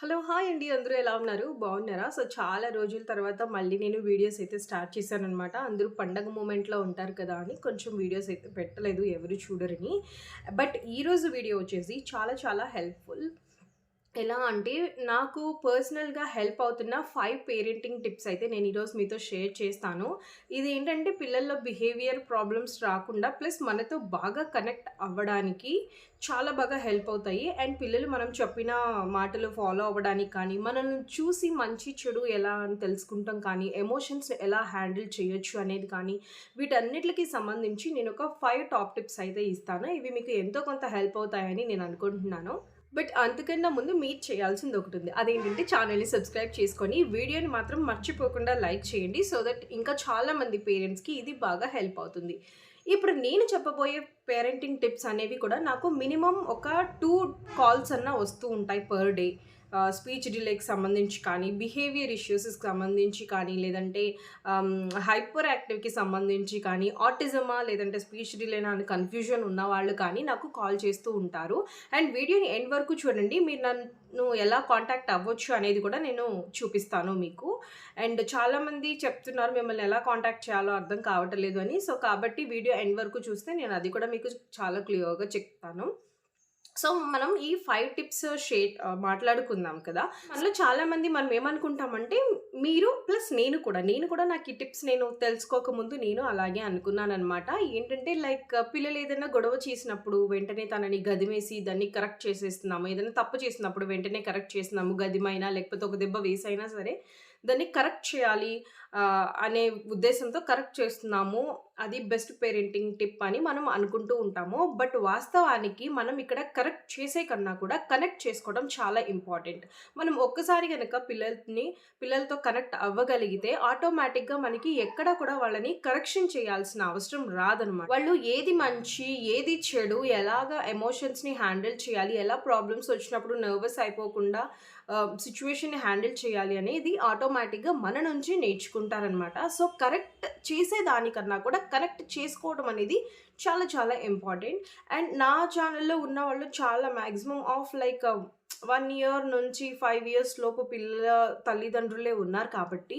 Hello! Hi అండి. అందరూ ఎలా ఉన్నారు? బాగున్నారా? చాలా రోజుల తర్వాత మళ్ళీ నేను వీడియోస్ అయితే స్టార్ట్ చేశాననమాట. అందరూ పండగ మూమెంట్‌లో ఉంటారు కదా అని కొంచెం వీడియోస్ అయితే పెట్టలేదు ఎవరు చూడరని. బట్ ఈరోజు వీడియో వచ్చేసి చాలా చాలా హెల్ప్‌ఫుల్. ఎలా అంటే నాకు పర్సనల్‌గా హెల్ప్ అవుతున్న 5 పేరెంటింగ్ టిప్స్ అయితే నేను ఈరోజు మీతో షేర్ చేస్తాను. ఇదేంటంటే పిల్లల్లో బిహేవియర్ ప్రాబ్లమ్స్ రాకుండా ప్లస్ మనతో బాగా కనెక్ట్ అవ్వడానికి చాలా బాగా హెల్ప్ అవుతాయి. అండ్ పిల్లలు మనం చెప్పిన మాటలు ఫాలో అవ్వడానికి కానీ, మనల్ని చూసి మంచి, చెడు ఎలా అని తెలుసుకుంటాం కానీ, ఎమోషన్స్‌ని ఎలా హ్యాండిల్ చేయొచ్చు అనేది కానీ, వీటన్నిట్లికి సంబంధించి నేనొక 5 టాప్ టిప్స్ అయితే ఇస్తాను. ఇవి మీకు ఎంతో కొంత హెల్ప్ అవుతాయని నేను అనుకుంటున్నాను. బట్ అంతకన్నా ముందు మీరు చేయాల్సింది ఒకటుంది. అదేంటంటే ఛానెల్‌ని సబ్స్క్రైబ్ చేసుకొని, వీడియోని మాత్రం మర్చిపోకుండా లైక్ చేయండి. సో దట్ ఇంకా చాలా మంది పేరెంట్స్‌కి ఇది బాగా హెల్ప్ అవుతుంది. ఇప్పుడు నేను చెప్పబోయే పేరెంటింగ్ టిప్స్ అనేవి కూడా నాకు మినిమమ్ ఒక 2 కాల్స్ అన్నా వస్తూ ఉంటాయి పర్ డే. స్పీచ్ డిలేకి సంబంధించి కానీ, బిహేవియర్ ఇష్యూస్‌కి సంబంధించి కానీ, లేదంటే హైపర్ యాక్టివ్‌కి సంబంధించి కానీ, ఆటిజమా లేదంటే స్పీచ్ డిలేనా అని కన్‌ఫ్యూజన్ ఉన్నవాళ్ళు కానీ నాకు కాల్ చేస్తూ ఉంటారు. అండ్ వీడియోని ఎండ్ వరకు చూడండి. మీరు నన్ను ఎలా కాంటాక్ట్ అవ్వచ్చు అనేది కూడా నేను చూపిస్తాను మీకు. అండ్ చాలామంది చెప్తున్నారు మిమ్మల్ని ఎలా కాంటాక్ట్ చేయాలో అర్థం కావట్లేదు అని. సో, కాబట్టి వీడియో ఎండ్ వరకు చూస్తే నేను అది కూడా మీకు చాలా క్లియర్‌గా చెప్తాను. సో, మనం ఈ 5 టిప్స్ మాట్లాడుకుందాం కదా! మనలో చాలామంది మనం ఏమనుకుంటామంటే, మీరు ప్లస్ నేను కూడా నాకు ఈ టిప్స్ నేను తెలుసుకోకముందు నేను అలాగే అనుకున్నాననమాట. ఏంటంటే పిల్లలు ఏదైనా గొడవ చేసినప్పుడు వెంటనే తనని గదిమేసి దాన్ని కరెక్ట్ చేసేస్తున్నాము. ఏదైనా తప్పు చేసినప్పుడు వెంటనే కరెక్ట్ చేస్తున్నాము. గదిమైనా లేకపోతే ఒక దెబ్బ వేసైనా సరే దాన్ని కరెక్ట్ చేయాలి అనే ఉద్దేశంతో కరెక్ట్ చేస్తున్నాము. అది బెస్ట్ పేరెంటింగ్ టిప్ అని మనం అనుకుంటూ ఉంటాము. బట్ వాస్తవానికి మనం ఇక్కడ కరెక్ట్ చేసే కన్నా కూడా కనెక్ట్ చేసుకోవడం చాలా ఇంపార్టెంట్. మనం ఒక్కసారి గనక పిల్లలతో కనెక్ట్ అవ్వగలిగితే ఆటోమేటిక్‌గా మనకి ఎక్కడ కూడా వాళ్ళని కరెక్షన్ చేయాల్సిన అవసరం రాదనమాట. వాళ్ళు ఏది మంచి, ఏది చెడు, ఎలాగా ఎమోషన్స్‌ని హ్యాండిల్ చేయాలి, ఎలా ప్రాబ్లమ్స్ వచ్చినప్పుడు నర్వస్ అయిపోకుండా సిట్యుయేషన్‌ని హ్యాండిల్ చేయాలి అనేది ఆటోమేటిక్‌గా మన నుంచి నేర్చుకుంటారనమాట. సో, కరెక్ట్ చేసేదానికన్నా కూడా కనెక్ట్ చేసుకోవడం అనేది చాలా చాలా ఇంపార్టెంట్. అండ్ నా ఛానెల్‌లో ఉన్నవాళ్ళు చాలా మాక్సిమం ఆఫ్ 1 ఇయర్ నుంచి 5 ఇయర్స్ లోపు పిల్లల తల్లిదండ్రులే ఉన్నారు కాబట్టి,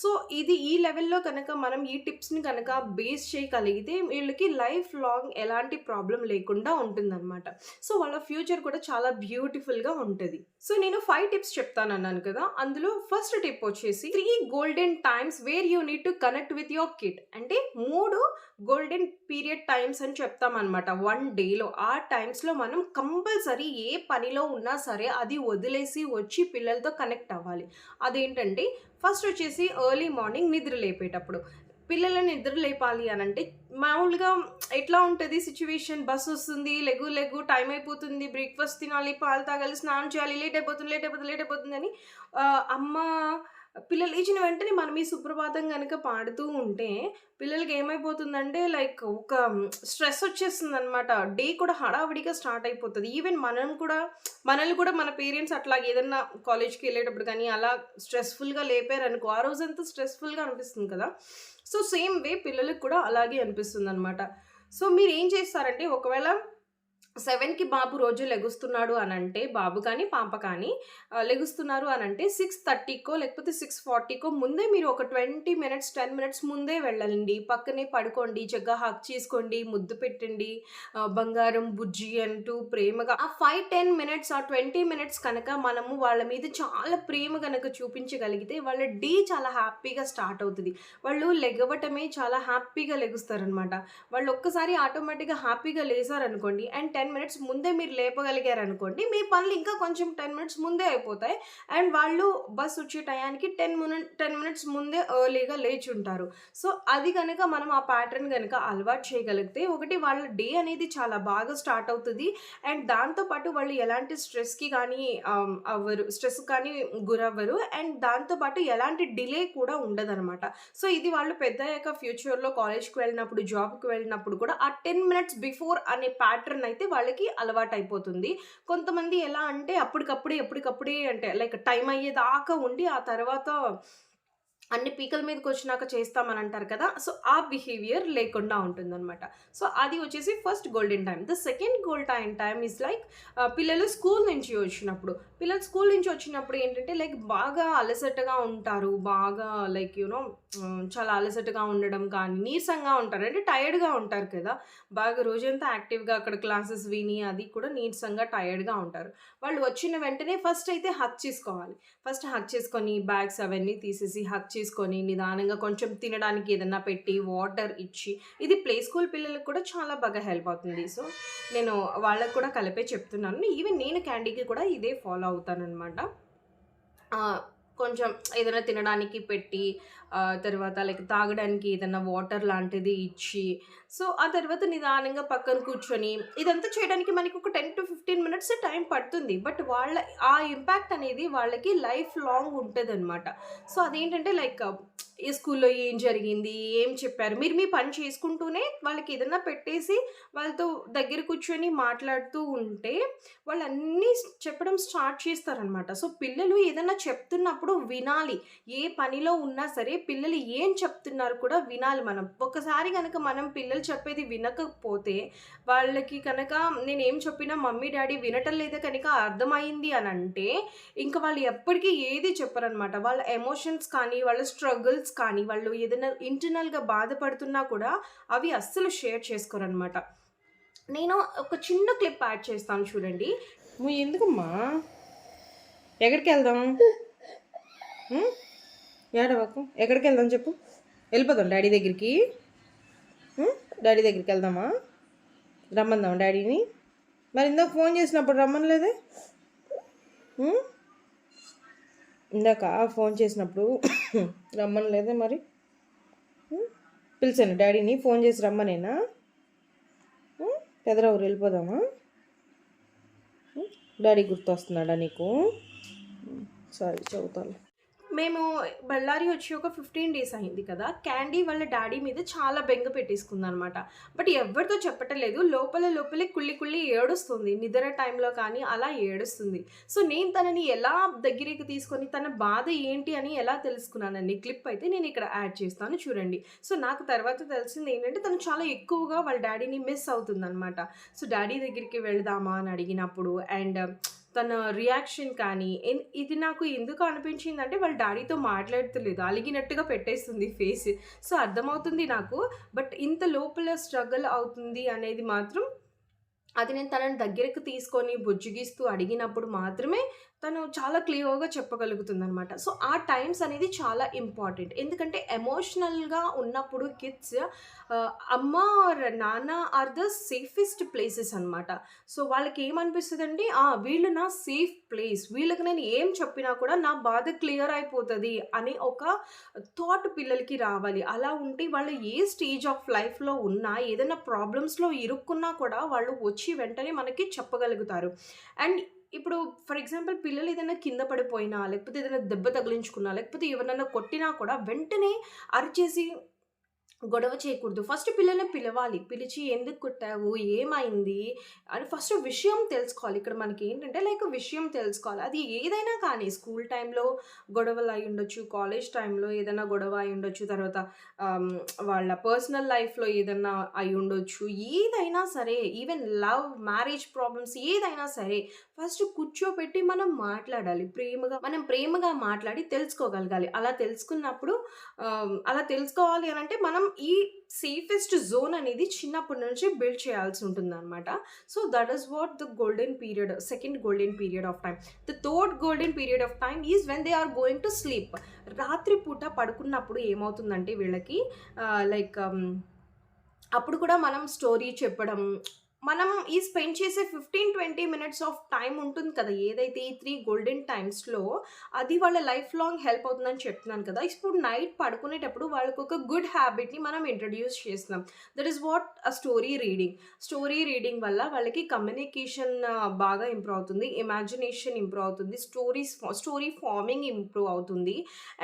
సో, ఇది ఈ లెవెల్‌లో కనుక మనం ఈ టిప్స్‌ని కనుక బేస్ చేయగలిగితే వీళ్ళకి లైఫ్ లాంగ్ ఎలాంటి ప్రాబ్లమ్ లేకుండా ఉంటుందనమాట. సో, వాళ్ళ ఫ్యూచర్ కూడా చాలా బ్యూటిఫుల్‌గా ఉంటది. సో, నేను 5 టిప్స్ చెప్తానన్నాను కదా! అందులో ఫస్ట్ టిప్ వచ్చేసి 3 golden times where you need to connect with your kid. అంటే 3 గోల్డెన్ పీరియడ్ టైమ్స్ అని చెప్తామనమాట. 1 డేలో. ఆ టైమ్స్‌లో మనం కంపల్సరీ ఏ పనిలో ఉన్నా సరే అది వదిలేసి వచ్చి పిల్లలతో కనెక్ట్ అవ్వాలి. అదేంటంటే ఫస్ట్ వచ్చేసి ఎర్లీ మార్నింగ్ నిద్ర లేపేటప్పుడు. పిల్లలని నిద్ర లేపాలి అనంటే మామూలుగా ఎట్లా ఉంటది సిట్యుయేషన్, బస్సొస్తుంది, లెగు లెగు టైం అయిపోతుంది, బ్రేక్‌ఫాస్ట్ తినాలి, పాలు తాగాలి, స్నానం చేయాలి, లేట్ అయిపోతుందని అమ్మ పిల్లలు లేచిన వెంటనే మనం ఈ సుప్రభాతం గనక పాడుతూ ఉంటే పిల్లలకి ఏమైపోతుందంటే ఒక స్ట్రెస్ వచ్చేస్తుందనమాట. డే కూడా హడావిడిగా స్టార్ట్ అయిపోతది. ఈవెన్ మనల్ని కూడా మన పేరెంట్స్ అట్లాగా ఏదన్నా కాలేజ్‌కెళ్ళేటప్పుడు కానీ అలా స్ట్రెస్‌ఫుల్‌గా లేపారనుకో, ఆ రోజంతా స్ట్రెస్‌ఫుల్‌గా అనిపిస్తుంది కదా! సో, సేమ్ వే పిల్లలకి కూడా అలాగే అనిపిస్తుందనమాట. సో, మీరేం చేస్తారంటే ఒకవేళ 7కి బాబు రోజు లెగుస్తున్నాడు అనంటే, బాబు కానీ, పాప కానీ లెగుస్తున్నారు అనంటే 6:30కో లేకపోతే 6:40కో ముందే మీరు ఒక 20 మినిట్స్, 10 మినిట్స్ ముందే వెళ్ళండి. పక్కనే పడుకోండి, చక్కగా హగ్ చేసుకోండి, ముద్దు పెట్టండి, బంగారం, బుజ్జి అంటూ ప్రేమగా ఆ 5, 10 మినిట్స్, ఆ 20 మినిట్స్ కనుక మనము వాళ్ళ మీద చాలా ప్రేమ గనక చూపించగలిగితే వాళ్ళ డే చాలా హ్యాపీగా స్టార్ట్ అవుతది. వాళ్ళు లెగవటమే చాలా హ్యాపీగా లెగుస్తారనమాట. వాళ్ళు ఒక్కసారి ఆటోమేటిక్‌గా హ్యాపీగా లేసారనుకోండి అండ్ 10 మినిట్స్ ముందే మీరు లేపగలిగారనుకోండి, మీ పనులు ఇంకా కొంచెం 10 మినిట్స్ ముందే అయిపోతాయి. అండ్ వాళ్ళు బస్ వచ్చే టయానికి 10 మినిట్స్ ముందే ఎర్లీగా లేచుంటారు. సో, అది గనక మనం ఆ ప్యాటర్న్ గనక అలవాటు చేయగలిగితే, ఒకటి వాళ్ళ డే అనేది చాలా బాగా స్టార్ట్ అవుతది. అండ్ దాంతో పాటు వాళ్ళు ఎలాంటి స్ట్రెస్‌కి గానీ స్ట్రెస్‌కి కానీ గురవ్వరు. అండ్ దాంతో పాటు ఎలాంటి డిలే కూడా ఉండదనమాట. సో, ఇది వాళ్ళు పెద్దయ్యాక ఫ్యూచర్‌లో కాలేజ్‌కి వెళ్ళినప్పుడు, జాబ్‌కి వెళ్ళినప్పుడు కూడా ఆ 10 మినిట్స్ బిఫోర్ అనే ప్యాటర్న్ అయితే వాళ్ళకి అలవాటయిపోతుంది. కొంతమంది ఎలా అంటే అప్పటికప్పుడే అంటే టైం అయ్యేదాకా ఉండి ఆ తర్వాత అన్ని పీకల మీదకొచ్చినాక చేస్తామని అంటారు కదా! సో, ఆ బిహేవియర్ లేకుండా ఉంటుందనమాట. సో, అది వచ్చేసి first golden time. The second golden time is like పిల్లలు స్కూల్ నుంచి వచ్చినప్పుడు. పిల్లలు స్కూల్ నుంచి వచ్చినప్పుడు ఏంటంటే లైక్ బాగా అలసటగా ఉంటారు. బాగా లైక్ చాలా అలసటగా ఉండడం కానీ, నీరసంగా ఉంటారు. అంటే టైర్డ్‌గా ఉంటారు కదా! బాగా రోజంతా యాక్టివ్‌గా అక్కడ క్లాసెస్ విని అది కూడా నీరసంగా, టైర్డ్‌గా ఉంటారు. వాళ్ళు వచ్చిన వెంటనే ఫస్ట్ అయితే హగ్ చేసుకోవాలి. ఫస్ట్ హగ్ చేసుకొని బ్యాగ్స్ అవన్నీ తీసేసి హగ్ చేసుకొని నిదానంగా కొంచెం తినడానికి ఏదన్నా పెట్టి వాటర్ ఇచ్చి ఇది ప్లే స్కూల్ పిల్లలకి కూడా చాలా బాగా హెల్ప్ అవుతుంది. సో, నేను వాళ్ళకి కూడా కలిపే చెప్తున్నాను. ఈవెన్ నేను క్యాండీకి కూడా ఇదే ఫాలో అవుతాననమాట. కొంచెం ఏదైనా తినడానికి పెట్టి తర్వాత లైక్ తాగడానికి ఏదన్నా వాటర్ లాంటిది ఇచ్చి, సో, ఆ తర్వాత నిదానంగా పక్కన కూర్చొని ఇదంతా చేయడానికి మనకి ఒక 10-15 మినిట్స్ టైం పడుతుంది. బట్ వాళ్ళ ఆ ఇంపాక్ట్ అనేది వాళ్ళకి లైఫ్ లాంగ్ ఉంటదనమాట. సో, అదేంటంటే లైక్ ఈ స్కూల్‌లో ఏం జరిగింది? ఏం చెప్పారు? మీరు మీ పని చేసుకుంటూనే వాళ్ళకి ఏదన్నా పెట్టేసి వాళ్ళతో దగ్గర కూర్చొని మాట్లాడుతూ ఉంటే వాళ్ళన్నీ చెప్పడం స్టార్ట్ చేస్తారనమాట. సో, పిల్లలు ఏదన్నా చెప్తున్నప్పుడు వినాలి. ఏ పనిలో ఉన్నా సరే పిల్లలు ఏం చెప్తున్నారు కూడా వినాలి మనం. ఒక్కసారి గనక మనం పిల్లలు చెప్పేది వినకపోతే, వాళ్ళకి కనక నేనేం చెప్పినా మమ్మీ, డ్యాడీ వినటం లేదా కనుక అర్థమయింది అనంటే, ఇంక వాళ్ళు ఎప్పటికి ఏది చెప్పరనమాట. వాళ్ళ ఎమోషన్స్ కానీ, వాళ్ళ స్ట్రగుల్స్ కానీ, వాళ్ళు ఏదైనా ఇంటర్నల్‌గా బాధపడుతున్నా కూడా అవి అస్సలు షేర్ చేసుకోరనమాట. నేను ఒక చిన్న క్లిప్ యాడ్ చేస్తాను చూడండి. నువ్వు ఎందుకమ్మా? ఎక్కడికెళ్దాం? ఏడవకు. ఎక్కడికెళ్దాం చెప్పు? వెళ్ళిపోదాం డ్యాడీ దగ్గరికి? డ్యాడీ దగ్గరికి వెళ్దామా? రమ్మందాం డ్యాడీని? మరి ఇందాక ఫోన్ చేసినప్పుడు రమ్మనలేదే? ఇందాక ఫోన్ చేసినప్పుడు రమ్మనలేదే మరి? పిలిచాను డాడీని ఫోన్ చేసి రమ్మనేనా? పెదరావురు వెళ్ళిపోదామా? డాడీ గుర్తొస్తున్నాడా నీకు? సారీ చదువుతాను. మేము బళ్ళారి వచ్చి ఒక 15 డేస్ అయింది కదా! క్యాండీ వాళ్ళ డ్యాడీ మీద చాలా బెంగ పెట్టేసుకుందనమాట. బట్ ఎవ్వరితో చెప్పటలేదు. లోపలే కుళ్ళి కుళ్ళి ఏడుస్తుంది. నిద్ర టైంలో కానీ అలా ఏడుస్తుంది. సో, నేను తనని ఎలా దగ్గరికి తీసుకొని తన బాధ ఏంటి అని ఎలా తెలుసుకున్నానండి. క్లిప్ అయితే నేను ఇక్కడ యాడ్ చేస్తాను చూడండి. సో, నాకు తర్వాత తెలిసింది ఏంటంటే తను చాలా ఎక్కువగా వాళ్ళ డ్యాడీని మిస్ అవుతుందనమాట. సో, డ్యాడీ దగ్గరికి వెళ్దామా అని అడిగినప్పుడు అండ్ తన రియాక్షన్ కానీ ఇది నాకు ఎందుకు అనిపించిందంటే వాళ్ళ డ్యాడీతో మాట్లాడతలేదు. అలిగినట్టుగా పెట్టేస్తుంది ఫేస్. సో, అర్థమవుతుంది నాకు. బట్ ఇంత లోపల స్ట్రగల్ అవుతుంది అనేది మాత్రం అది నేను తనని దగ్గరికి తీసుకొని బుజ్జగిస్తూ అడిగినప్పుడు మాత్రమే తను చాలా క్లియర్‌గా చెప్పగలుగుతుందనమాట. సో, ఆ టైమ్స్ అనేది చాలా ఇంపార్టెంట్. ఎందుకంటే ఎమోషనల్‌గా ఉన్నప్పుడు కిడ్స్ అమ్మ ఆర్ నాన్న ఆర్ ద సేఫెస్ట్ ప్లేసెస్ అనమాట. సో, వాళ్ళకేమనిపిస్తదంటే వీళ్ళు నా సేఫ్ ప్లేస్. వీళ్ళకి నేను ఏం చెప్పినా కూడా నా బాధ క్లియర్ అయిపోతది అని ఒక థాట్ పిల్లలకి రావాలి. అలా ఉంటే వాళ్ళు ఏ స్టేజ్ ఆఫ్ లైఫ్‌లో ఉన్నా, ఏదైనా ప్రాబ్లమ్స్‌లో ఇరుక్కున్నా కూడా వాళ్ళు వచ్చి వెంటనే మనకి చెప్పగలుగుతారు. అండ్ ఇప్పుడు ఫర్ ఎగ్జాంపుల్ పిల్లలు ఏదైనా కింద పడిపోయినా, లేకపోతే ఏదైనా దెబ్బ తగిలించుకున్నా, లేకపోతే ఎవరినైనా కొట్టినా కూడా వెంటనే అరిచేసి గొడవ చేయకూడదు. ఫస్ట్ పిల్లల్ని పిలవాలి. పిలిచి ఎందుకు కొట్టావు? ఏమైంది? అని ఫస్ట్ విషయం తెలుసుకోవాలి. ఇక్కడ మనకేంటంటే లైక్ విషయం తెలుసుకోవాలి. అది ఏదైనా కానీ స్కూల్ టైంలో గొడవలు అయ్యుండొచ్చు. కాలేజ్ టైంలో ఏదైనా గొడవ అయ్యుండొచ్చు. తర్వాత ఆహ్, వాళ్ళ పర్సనల్ లైఫ్‌లో ఏదన్నా అయ్యుండొచ్చు. ఏదైనా సరే ఈవెన్ లవ్, మ్యారేజ్ ప్రాబ్లమ్స్ ఏదైనా సరే ఫస్ట్ కూర్చోపెట్టి మనం మాట్లాడాలి. ప్రేమగా మాట్లాడి తెలుసుకోగలగాలి. అలా తెలుసుకోవాలి అనంటే మనం ఈ సేఫెస్ట్ జోన్ అనేది చిన్నప్పటి నుంచి బిల్డ్ చేయాల్సి ఉంటుందనమాట. So, that is what the golden period, second golden period of time. The third golden period of time is when they are going to sleep. రాత్రి పూట పడుకున్నప్పుడు ఏమవుతుందంటే వీళ్ళకి అప్పుడు కూడా మనం స్టోరీ చెప్పడం, మనం ఈ స్పెండ్ చేసే 15-20 మినిట్స్ ఆఫ్ టైమ్ ఉంటుంది కదా! ఏదైతే ఈ 3 గోల్డెన్ టైమ్స్‌లో అది వాళ్ళ లైఫ్ లాంగ్ హెల్ప్ అవుతుందని చెప్తున్నాను కదా! ఇప్పుడు నైట్ పడుకునేటప్పుడు వాళ్ళకొక గుడ్ హ్యాబిట్‌ని మనం ఇంట్రొడ్యూస్ చేస్తున్నాం. That is what story reading. Story reading వల్ల వాళ్ళకి కమ్యూనికేషన్ బాగా ఇంప్రూవ్ అవుతుంది. ఇమాజినేషన్ ఇంప్రూవ్ అవుతుంది. స్టోరీ ఫార్మింగ్ ఇంప్రూవ్ అవుతుంది.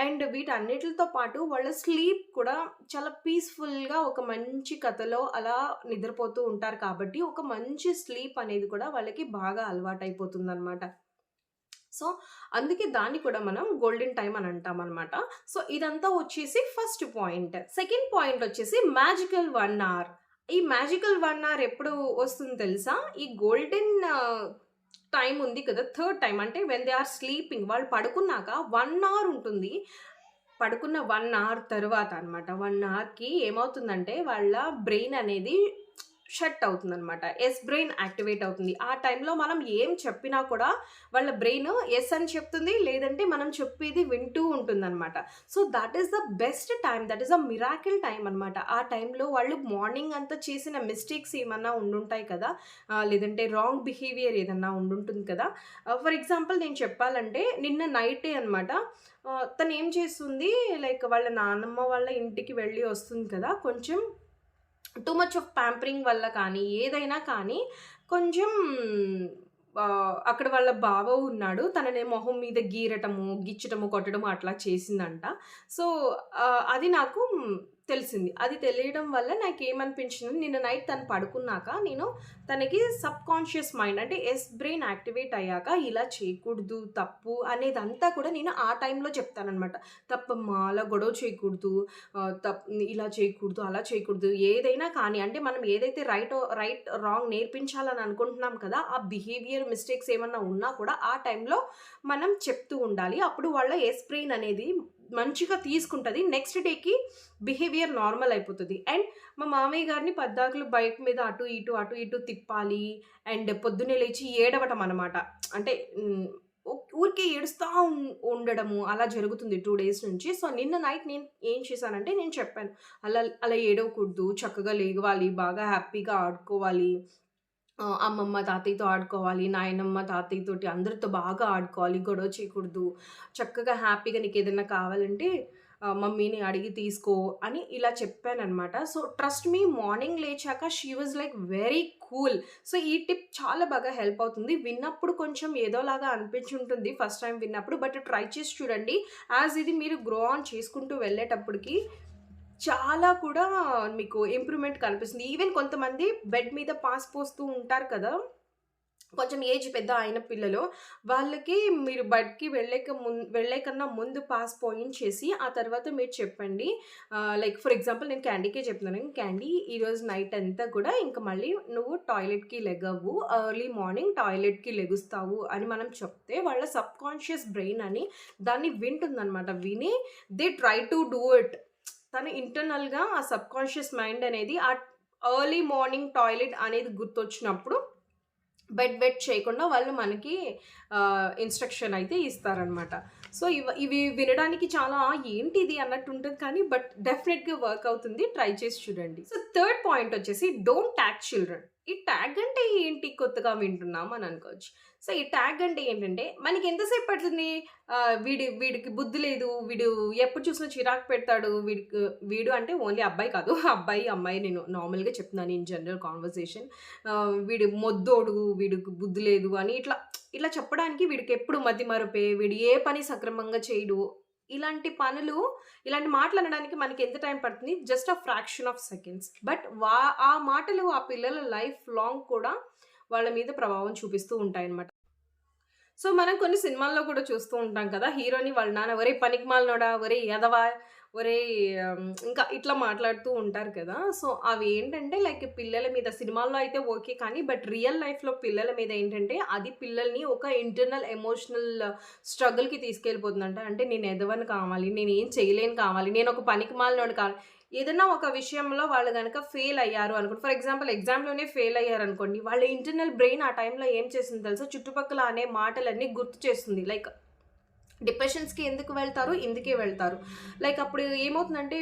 అండ్ వీటన్నిటిలతో పాటు వాళ్ళ స్లీప్ కూడా చాలా పీస్‌ఫుల్‌గా ఒక మంచి కథలో అలా నిద్రపోతూ ఉంటారు కాబట్టి, ఒక మంచి స్లీప్ అనేది కూడా వాళ్ళకి బాగా అలవాటయిపోతుందనమాట. సో, అందుకే దాన్ని కూడా మనం గోల్డెన్ టైమ్ అని అంటామనమాట. సో, ఇదంతా వచ్చేసి ఫస్ట్ పాయింట్. సెకండ్ పాయింట్ వచ్చేసి మ్యాజికల్ 1 అవర్. ఈ మ్యాజికల్ 1 అవర్ ఎప్పుడు వస్తుందో తెలుసా? ఈ గోల్డెన్ టైమ్ ఉంది కదా! థర్డ్ టైమ్ అంటే వెన్ దే ఆర్ స్లీపింగ్ వాళ్ళు పడుకున్నాక 1 అవర్ ఉంటుంది. పడుకున్న 1 అవర్ తరువాత అనమాట. 1 అవర్‌కి ఏమవుతుందంటే వాళ్ళ బ్రెయిన్ అనేది షట్ అవుతుందనమాట. యెస్ బ్రెయిన్ యాక్టివేట్ అవుతుంది. ఆ టైంలో మనం ఏం చెప్పినా కూడా వాళ్ళ బ్రెయిన్ యెస్ అని చెప్తుంది. లేదంటే మనం చెప్పేది వింటూ ఉంటుందనమాట. So, that is the best time. That is a miracle time అనమాట. ఆ టైంలో వాళ్ళు మార్నింగ్ అంతా చేసిన మిస్టేక్స్ ఏమన్నా ఉండుంటాయి కదా! లేదంటే రాంగ్ బిహేవియర్ ఏదన్నా ఉండుంటుంది కదా! ఫర్ ఎగ్జాంపుల్ నేను చెప్పాలంటే నిన్న నైటే అనమాట. తనేం చేస్తుంది లైక్ వాళ్ళ నానమ్మ వాళ్ళ ఇంటికి వెళ్ళి వస్తుంది కదా! కొంచెం టూ మచ్ ఆఫ్ ప్యాంపరింగ్ వల్ల కానీ, ఏదైనా కానీ కొంచెం అక్కడ వాళ్ళ బావ ఉన్నాడు. తనని మొహం మీద గీరటము, గిచ్చటము, కొట్టడము అట్లా చేసిందంట. సో, అది నాకు తెలిసింది. అది తెలియడం వల్ల నాకేమనిపించింది నిన్న నైట్ తను పడుకున్నాక నేను తనకి సబ్‌కాన్షియస్ మైండ్ అంటే యెస్ బ్రెయిన్ యాక్టివేట్ అయ్యాక ఇలా చేయకూడదు, తప్పు అనేదంతా కూడా నేను ఆ టైంలో చెప్తాననమాట. తప్పమ్మా అలా గొడవ చేయకూడదు. ఇలా చేయకూడదు, అలా చేయకూడదు. ఏదైనా కానీ అంటే మనం ఏదైతే రైట్, రాంగ్ నేర్పించాలని అనుకుంటున్నాం కదా! ఆ బిహేవియర్ మిస్టేక్స్ ఏమన్నా ఉన్నా కూడా ఆ టైంలో మనం చెప్తూ ఉండాలి. అప్పుడు వాళ్ళ యెస్ బ్రెయిన్ అనేది మంచిగా తీసుకుంటది. నెక్స్ట్ డేకి బిహేవియర్ నార్మల్ అయిపోతది. అండ్ మా మామయ్య గారిని పద్దాకలు బైక్ మీద అటు ఇటు తిప్పాలి. అండ్ పొద్దున్నే లేచి ఏడవటం అనమాట. అంటే ఊరికే ఏడుస్తా ఉండడము అలా జరుగుతుంది 2 డేస్ నుంచి. సో, నిన్న నైట్ నేను ఏం చేశానంటే నేను చెప్పాను. అలా ఏడవకూడదు. చక్కగా లెగవాలి. బాగా హ్యాపీగా ఆడుకోవాలి. అమ్మమ్మ, తాతయ్యతో ఆడుకోవాలి. నాయనమ్మ, తాతయ్యతోటి అందరితో బాగా ఆడుకోవాలి. గొడవ చేయకూడదు. చక్కగా హ్యాపీగా నీకేదన్నా కావాలంటే మమ్మీని అడిగి తీసుకో అని ఇలా చెప్పాననమాట. సో, ట్రస్ట్ మీ మార్నింగ్ లేచాక she was like very cool. So, ఈ టిప్ చాలా బాగా హెల్ప్ అవుతుంది. విన్నప్పుడు కొంచెం ఏదోలాగా అనిపించుంటుంది ఫస్ట్ టైమ్ విన్నప్పుడు. బట్ ట్రై చేసి చూడండి. యాజ్ ఇది మీరు గ్రో ఆన్ చేసుకుంటూ వెళ్ళేటప్పటికి చాలా కూడా మీకు ఇంప్రూవ్‌మెంట్ కనిపిస్తుంది. ఈవెన్ కొంతమంది బెడ్ మీద పాస్ పోస్తూ ఉంటారు కదా! కొంచెం ఏజ్ పెద్ద అయిన పిల్లలు. వాళ్ళకి మీరు బెడ్‌కి వెళ్ళే కన్నా ముందు పాస్ పోయించేసి, ఆ తర్వాత మీరు చెప్పండి. లైక్ ఫర్ ఎగ్జాంపుల్ నేను క్యాండీకే చెప్తున్నాను. క్యాండీ ఈరోజు నైట్ అంతా కూడా ఇంక మళ్ళీ నువ్వు టాయిలెట్‌కి లెగవు. ఎర్లీ మార్నింగ్ టాయిలెట్‌కి లెగుస్తావు అని మనం చెప్తే వాళ్ళ సబ్‌కాన్షియస్ బ్రెయిన్ అని దాన్ని వింటుందనమాట. విని they try to do it. తను ఇంటర్నల్‌గా ఆ సబ్‌కాన్షియస్ మైండ్ అనేది ఆ ఎర్లీ మార్నింగ్ టాయిలెట్ అనేది గుర్తొచ్చినప్పుడు బెడ్ వెట్ చేయకుండా వాళ్ళు మనకి ఇన్‌స్ట్రక్షన్ అయితే ఇస్తారనమాట. సో, ఇవి వినడానికి చాలా ఏంటిది అన్నట్టు ఉంటది కానీ బట్ డెఫినిట్‌గా వర్క్ అవుతుంది. ట్రై చేసి చూడండి. సో, థర్డ్ పాయింట్ వచ్చేసి డోంట్ ట్యాగ్ చిల్డ్రన్. ఈ ట్యాగ్ అంటే ఏంటి కొత్తగా వింటున్నాం అని అనుకోవచ్చు. సో, ఈ ట్యాగ్ అంటే ఏంటంటే మనకి ఎంతసేపు పడుతుంది వీడికి బుద్ధి లేదు. వీడు ఎప్పుడు చూసినా చిరాకు పెడతాడు. వీడు అంటే ఓన్లీ అబ్బాయి కాదు. అబ్బాయి, అమ్మాయి నేను నార్మల్‌గా చెప్తున్నాను ఇన్ జనరల్ కన్వర్జేషన్. వీడు మొద్దోడు, వీడికి బుద్ధి లేదు అని ఇట్లా చెప్పడానికి వీడికెప్పుడు మతిమరుపే, వీడు ఏ పని సక్రమంగా చేయడు. ఇలాంటి మాటలు అనడానికి మనకి ఎంత టైం పడుతుంది? Just a fraction of seconds. But ఆ మాటలు ఆ పిల్లల లైఫ్ లాంగ్ కూడా వాళ్ళ మీద ప్రభావం చూపిస్తూ ఉంటాయన్నమాట. సో, మనం కొన్ని సినిమాల్లో కూడా చూస్తూ ఉంటాం కదా! హీరోని వాళ్ళ నాన్న "ఒరేయ్ పనికిమాలినోడా! ఒరేయ్ ఎదవా! ఒరేయ్" ఇంకా ఇట్లా మాట్లాడుతూ ఉంటారు కదా! సో, అవి ఏంటంటే లైక్ పిల్లల మీద సినిమాల్లో అయితే ఓకే. కానీ బట్ రియల్ లైఫ్‌లో పిల్లల మీద ఏంటంటే అది పిల్లల్ని ఒక ఇంటర్నల్ ఎమోషనల్ స్ట్రగుల్‌కి తీసుకెళ్ళిపోతుందంట. అంటే నేను ఎదవని కావాలి, నేనేం చేయలేను కావాలి, నేనొక పనికిమాలినోడిని కావాలి. ఏదన్నా ఒక విషయంలో వాళ్ళు గనక ఫెయిల్ అయ్యారు అనుకోండి. ఫర్ ఎగ్జాంపుల్ ఎగ్జామ్‌లోనే ఫెయిల్ అయ్యారనుకోండి. వాళ్ళ ఇంటర్నల్ బ్రెయిన్ ఆ టైంలో ఏం చేసిందో తెలుసా? చుట్టుపక్కల అనే మాటలన్నీ గుర్తు చేస్తుంది. లైక్ డిప్రెషన్స్‌కి ఎందుకు వెళ్తారు? ఇందుకే వెళ్తారు. లైక్ అప్పుడు ఏమవుతుందంటే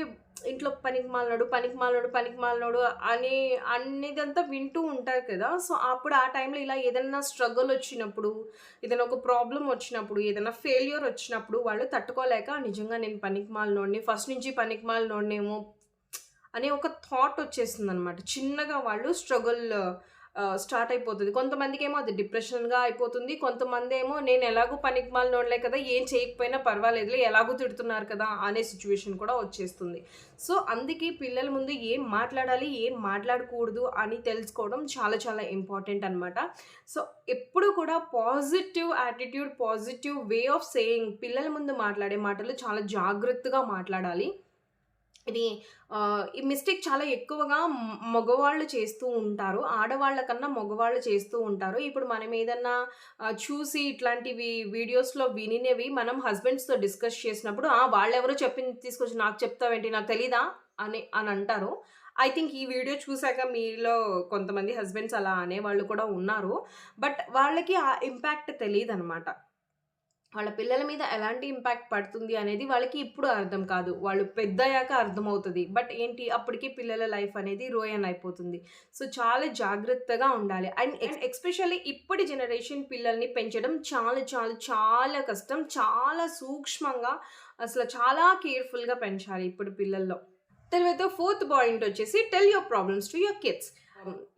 ఇంట్లో పనికిమాలినోడు అనేదంతా వింటూ ఉంటారు కదా! సో, అప్పుడు ఆ టైంలో ఇలా ఏదన్నా స్ట్రగుల్ వచ్చినప్పుడు, ఏదైనా ఒక ప్రాబ్లమ్ వచ్చినప్పుడు, ఏదైనా ఫెయిల్యూర్ వచ్చినప్పుడు వాళ్ళు తట్టుకోలేక నిజంగా నేను పనికిమాలినోడిని, ఫస్ట్ నుంచి పనికిమాలినోడినేమో అనే ఒక థాట్ వచ్చేసిందనమాట. చిన్నగా వాళ్ళు స్ట్రగుల్ స్టార్ట్ అయిపోతది. కొంతమందికేమో అది డిప్రెషన్‌గా అయిపోతుంది. కొంతమందేమో నేను ఎలాగో పనికిమాలినోడిలే కదా! ఏం చేయకపోయినా పర్వాలేదులే ఎలాగో తిడుతున్నారు కదా! అనే సిట్యుయేషన్ కూడా వచ్చేస్తుంది. సో, అందుకే పిల్లల ముందు ఏం మాట్లాడాలి, ఏం మాట్లాడకూడదు అని తెలుసుకోవడం చాలా చాలా ఇంపార్టెంట్ అనమాట. సో, ఎప్పుడు కూడా positive attitude, positive way of saying పిల్లల ముందు మాట్లాడే మాటలు చాలా జాగ్రత్తగా మాట్లాడాలి. ఇది ఈ మిస్టేక్ చాలా ఎక్కువగా మగవాళ్ళు చేస్తూ ఉంటారు. ఆడవాళ్ళ కన్నా మగవాళ్ళు చేస్తూ ఉంటారు. ఇప్పుడు మనం ఏదన్నా చూసి ఇట్లాంటివి వీడియోస్‌లో వినినవి మనం హస్బెండ్స్‌తో డిస్కస్ చేసినప్పుడు, వాళ్ళెవరో చెప్పింది తీసుకొచ్చి నాకు చెప్తావేంటి? నాకు తెలీదా? అని అంటారు. ఐ థింక్ ఈ వీడియో చూసాక మీలో కొంతమంది హస్బెండ్స్ అలా అనేవాళ్ళు కూడా ఉన్నారు. బట్ వాళ్ళకి ఆ ఇంపాక్ట్ తెలీదనమాట. వాళ్ళ పిల్లల మీద ఎలాంటి ఇంపాక్ట్ పడుతుంది అనేది వాళ్ళకి ఇప్పుడు అర్థం కాదు. వాళ్ళు పెద్దయ్యాక అర్థమవుతది. బట్ ఏంటి అప్పటికి పిల్లల లైఫ్ అనేది రోయన్ అయిపోతుంది. సో, చాలా జాగ్రత్తగా ఉండాలి. అండ్ ఎస్పెషల్లీ ఇప్పటి జనరేషన్ పిల్లల్ని పెంచడం చాలా చాలా చాలా కష్టం. చాలా సూక్ష్మంగా అసలు చాలా కేర్‌ఫుల్‌గా పెంచాలి ఇప్పుడు పిల్లల్లో. తర్వాత ఫోర్త్ పాయింట్ వచ్చేసి tell your problems to your kids.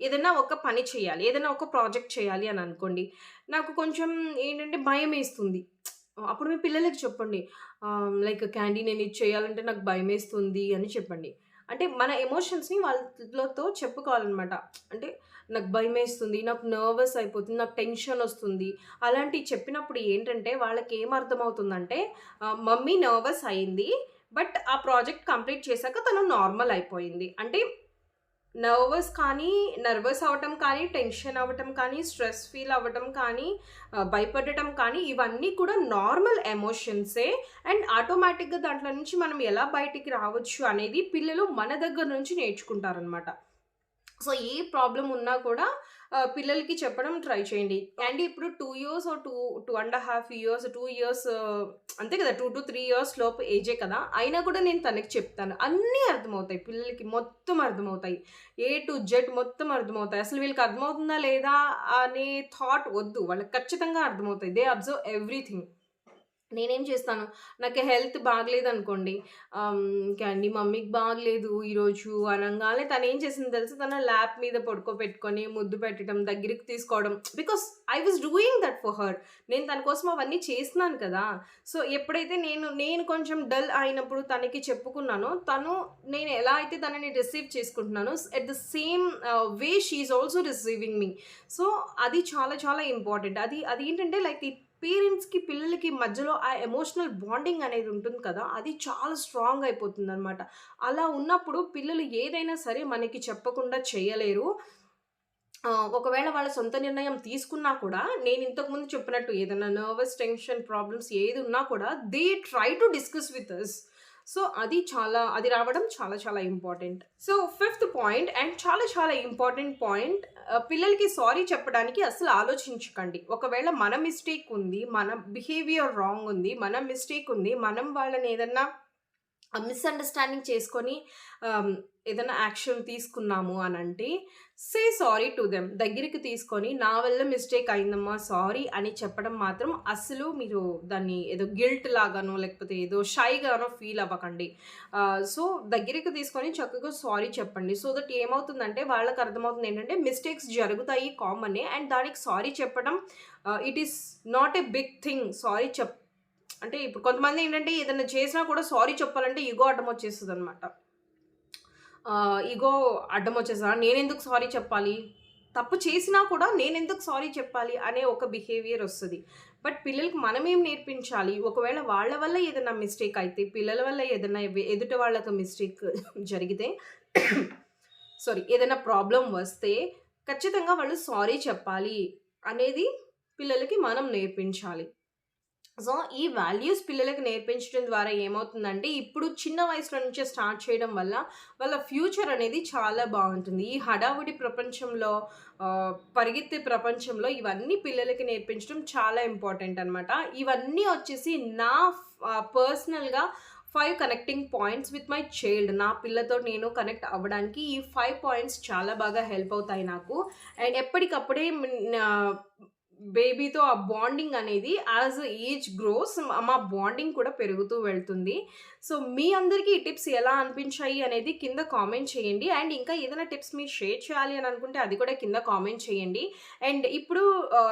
ఏదైనా ఒక పని చేయాలి. ఏదైనా ఒక ప్రాజెక్ట్ చేయాలి అని అనుకోండి. నాకు కొంచెం ఏంటంటే భయమేస్తుంది. అప్పుడు మీ పిల్లలకి చెప్పండి. లైక్ క్యాండీ నేను ఇది చేయాలంటే నాకు భయమేస్తుంది అని చెప్పండి. అంటే మన ఎమోషన్స్‌ని వాళ్ళతో చెప్పుకోవాలనమాట. అంటే నాకు భయమేస్తుంది, నాకు నర్వస్ అయిపోతుంది, నాకు టెన్షన్ ఒస్తుంది. అలాంటివి చెప్పినప్పుడు ఏంటంటే వాళ్ళకేం అర్థమవుతుందంటే మమ్మీ నర్వస్ అయింది. బట్ ఆ ప్రాజెక్ట్ కంప్లీట్ చేశాక తను నార్మల్ అయిపోయింది. అంటే నర్వస్ అవ్వటం కానీ, టెన్షన్ అవ్వటం కానీ, స్ట్రెస్ ఫీల్ అవ్వటం కానీ, భయపడటం కానీ ఇవన్నీ కూడా నార్మల్ ఎమోషన్సే. అండ్ ఆటోమేటిక్‌గా దాంట్లో నుంచి మనం ఎలా బయటికి రావచ్చు అనేది పిల్లలు మన దగ్గర నుంచి నేర్చుకుంటారనమాట. సో, ఏ ప్రాబ్లమ్ ఉన్నా కూడా పిల్లలకి చెప్పడం ట్రై చేయండి. అండ్ ఇప్పుడు 2 ఇయర్స్ ఆర్ 2 ఇయర్స్, 2 ఇయర్స్ అంతే కదా! 2-3 ఇయర్స్ లోపు ఏజే కదా! అయినా కూడా నేను తనకి చెప్తాను. అన్నీ అర్థమవుతాయి. పిల్లలకి మొత్తం అర్థమవుతాయి. ఏ టు జెడ్ మొత్తం అర్థమవుతాయి. అసలు వీళ్ళకి అర్థమవుతుందా లేదా అనే థాట్ వద్దు. వాళ్ళకి ఖచ్చితంగా అర్థమవుతాయి. They observe everything. నేనేం చేస్తాను, నాకు హెల్త్ బాగలేదనుకోండి, "క్యాండీ మమ్మీకి బాగలేదు ఈరోజు" అనంగానే తనేం చేసిందో తెలుసా? తన ల్యాప్ మీద పడుకోబెట్టుకొని ముద్దు పెట్టడం, దగ్గరికి తీసుకోవడం. Because I was doing that for her. నేను తన కోసం అవన్నీ చేస్తున్నాను కదా! సో, ఎప్పుడైతే నేను కొంచెం డల్ అయినప్పుడు తనకి చెప్పుకున్నానో, నేను ఎలా అయితే తనని రిసీవ్ చేసుకుంటున్నానో, at the same way she is also receiving me. So, అది చాలా చాలా ఇంపార్టెంట్. అదేంటంటే లైక్ పేరెంట్స్‌కి, పిల్లలకి మధ్యలో ఆ ఎమోషనల్ బాండింగ్ అనేది ఉంటుంది కదా! అది చాలా స్ట్రాంగ్ అయిపోతుందనమాట. అలా ఉన్నప్పుడు పిల్లలు ఏదైనా సరే మనకి చెప్పకుండా చేయలేరు. ఒకవేళ వాళ్ళ సొంత నిర్ణయం తీసుకున్నా కూడా నేను ఇంతకుముందు చెప్పినట్టు ఏదైనా నర్వస్, టెన్షన్, ప్రాబ్లమ్స్ ఏదున్నా కూడా they try to discuss with us. So, అది రావడం చాలా చాలా important. So, fifth point and చాలా చాలా ఇంపార్టెంట్ పాయింట్, పిల్లలకి సారీ చెప్పడానికి అస్సలు ఆలోచించకండి. ఒకవేళ మన మిస్టేక్ ఉంది, మన బిహేవియర్ రాంగ్ ఉంది, మన మిస్టేక్ ఉంది, మనం వాళ్ళని ఏదన్నా మిస్‌అండర్‌స్టాండింగ్ చేసుకొని ఏదైనా యాక్షన్ తీసుకున్నాము అనంటే, సే సారీ టు దెమ్. దగ్గరికి తీసుకొని నా వల్ల మిస్టేక్ అయిందమ్మా సారీ అని చెప్పడం మాత్రం అస్సలు మీరు దాన్ని ఏదో గిల్ట్ లాగానో, లేకపోతే ఏదో షైగానో ఫీల్ అవ్వకండి. సో, దగ్గరికి తీసుకొని చక్కగా సారీ చెప్పండి. సో దట్ ఏమవుతుందంటే వాళ్ళకి అర్థమవుతుంది ఏంటంటే మిస్టేక్స్ జరుగుతాయి కామనే. అండ్ దానికి సారీ చెప్పడం it is not a big thing. అంటే ఇప్పుడు కొంతమంది ఏంటంటే ఏదైనా చేసినా కూడా సారీ చెప్పాలంటే ఇగో అడ్డమొచ్చేస్తదనమాట. ఇగో అడ్డమొచ్చేస్తదా? నేనెందుకు సారీ చెప్పాలి? తప్పు చేసినా కూడా నేనెందుకు సారీ చెప్పాలి అనే ఒక బిహేవియర్ ఒస్తది. బట్ పిల్లలకి మనమేం నేర్పించాలి? ఒకవేళ వాళ్ళ వల్ల ఏదైనా మిస్టేక్ అయితే, పిల్లల వల్ల ఏదైనా ఎదుటి వాళ్ళకి మిస్టేక్ జరిగితే ఏదైనా ప్రాబ్లమ్ వస్తే ఖచ్చితంగా వాళ్ళు సారీ చెప్పాలి అనేది పిల్లలకి మనం నేర్పించాలి. సో, ఈ వాల్యూస్ పిల్లలకి నేర్పించడం ద్వారా ఏమవుతుందంటే, ఇప్పుడు చిన్న వయసులో నుంచే స్టార్ట్ చేయడం వల్ల, వాళ్ళ ఫ్యూచర్ అనేది చాలా బావుంటుంది. ఈ హడావుడి ప్రపంచంలో, పరిగెత్తే ప్రపంచంలో ఇవన్నీ పిల్లలకి నేర్పించడం చాలా ఇంపార్టెంట్ అనమాట. ఇవన్నీ వచ్చేసి నా పర్సనల్‌గా 5 connecting points with my child. నా పిల్లతో నేను కనెక్ట్ అవ్వడానికి ఈ 5 పాయింట్స్ చాలా బాగా హెల్ప్ అవుతాయి నాకు. అండ్ ఎప్పటికప్పుడే బేబీతో ఆ బాండింగ్ అనేది యాజ్ ఏజ్ గ్రోస్ మా బాండింగ్ కూడా పెరుగుతూ వెళ్తుంది. సో, మీ అందరికీ ఈ టిప్స్ ఎలా అనిపించాయి అనేది కింద కామెంట్ చేయండి. అండ్ ఇంకా ఏదైనా టిప్స్ మీరు షేర్ చేయాలి అని అనుకుంటే అది కూడా కింద కామెంట్ చేయండి. అండ్ ఇప్పుడు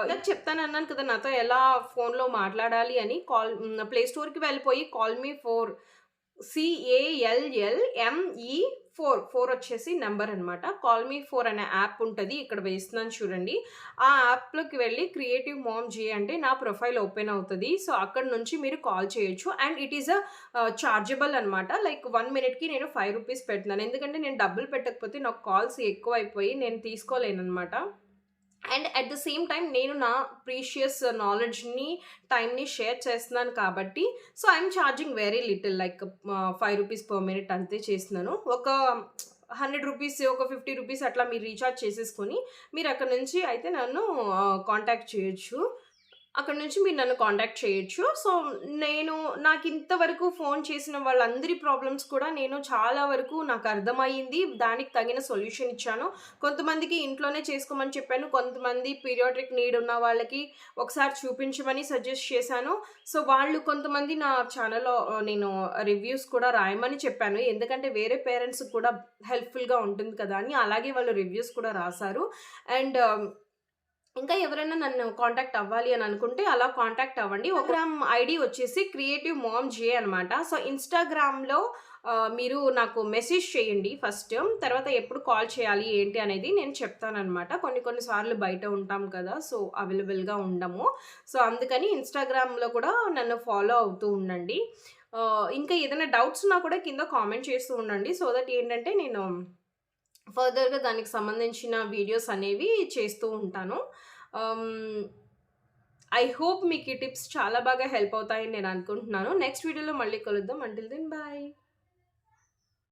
ఇందాక చెప్తానన్నాను కదా! నాతో ఎలా ఫోన్‌లో మాట్లాడాలి అని ప్లే స్టోర్‌కి వెళ్ళిపోయి కాల్ మీ ఫోర్ CALLME 4 వచ్చేసి నంబర్ అనమాట. కాల్ మీ 4 అనే యాప్ ఉంటది. ఇక్కడ వేస్తున్నాను చూడండి. ఆ యాప్‌లోకి వెళ్ళి క్రియేటివ్ మామ్ జే అంటే నా ప్రొఫైల్ ఓపెన్ అవుతది. సో, అక్కడి నుంచి మీరు కాల్ చేయొచ్చు. అండ్ ఇట్ ఈస్ చార్జబుల్ అనమాట. లైక్ 1 మినిట్‌కి నేను ₹5 పెడుతున్నాను. ఎందుకంటే నేను డబ్బులు పెట్టకపోతే నాకు కాల్స్ ఎక్కువైపోయి నేను తీసుకోలేననమాట. And at the same time నేను నా ప్రీషియస్ నాలెడ్జ్‌ని, టైమ్‌ని షేర్ చేస్తున్నాను కాబట్టి, so, I'm charging very little like ₹5 per minute అంతే చేస్తున్నాను. ఒక ₹100 ఒక ₹50 అట్లా మీరు రీచార్జ్ చేసేసుకొని, మీరు అక్కడి నుంచి అయితే నన్ను కాంటాక్ట్ చేయొచ్చు. అక్కడి నుంచి మీరు నన్ను కాంటాక్ట్ చేయొచ్చు. సో, నాకింతవరకు ఫోను చేసిన వాళ్ళందరి ప్రాబ్లమ్స్ కూడా నేను చాలా వరకు నాకర్థమయ్యింది. దానికి తగిన సొల్యూషన్ ఇచ్చాను. కొంతమందికి ఇంట్లోనే చేసుకోమని చెప్పాను. కొంతమంది పీరియాడిక్ నీడ్ ఉన్న వాళ్ళకి ఒకసారి చూపించమని సజెస్ట్ చేశాను. సో, వాళ్ళు కొంతమంది నా ఛానెల్‌లో నేను రివ్యూస్ కూడా రాయమని చెప్పాను. ఎందుకంటే వేరే పేరెంట్స్‌కి కూడా హెల్ప్‌ఫుల్‌గా ఉంటుంది కదా అని. అలాగే వాళ్ళు రివ్యూస్ కూడా రాసారు. అండ్ ఇంకా ఎవరైనా నన్ను కాంటాక్ట్ అవ్వాలి అని అనుకుంటే అలా కాంటాక్ట్ అవ్వండి. ఐడీ వచ్చేసి క్రియేటివ్ మామ్ జే అనమాట. సో, ఇన్‌స్టాగ్రామ్‌లో మీరు నాకు మెసేజ్ చేయండి ఫస్ట్. తర్వాత ఎప్పుడు కాల్ చేయాలి ఏంటి అనేది నేను చెప్తాననమాట. కొన్ని సార్లు బయట ఉంటాం కదా! సో, అవైలబుల్‌గా ఉండము. సో, అందుకని ఇన్‌స్టాగ్రామ్‌లో కూడా నన్ను ఫాలో అవుతూ ఉండండి. ఇంకా ఏదైనా డౌట్స్ ఉన్నా కూడా కింద కామెంట్ చేస్తూ ఉండండి. సో దట్ ఏంటంటే నేను ఫర్దర్‌గా దానికి సంబంధించిన వీడియోస్ అనేవి చేస్తూ ఉంటాను. హ్మ్. ఐ హోప్ మీకు ఈ టిప్స్ చాలా బాగా హెల్ప్ అవుతాయని నేను అనుకుంటున్నాను. నెక్స్ట్ వీడియోలో మళ్ళీ కలుద్దాం. Until then by.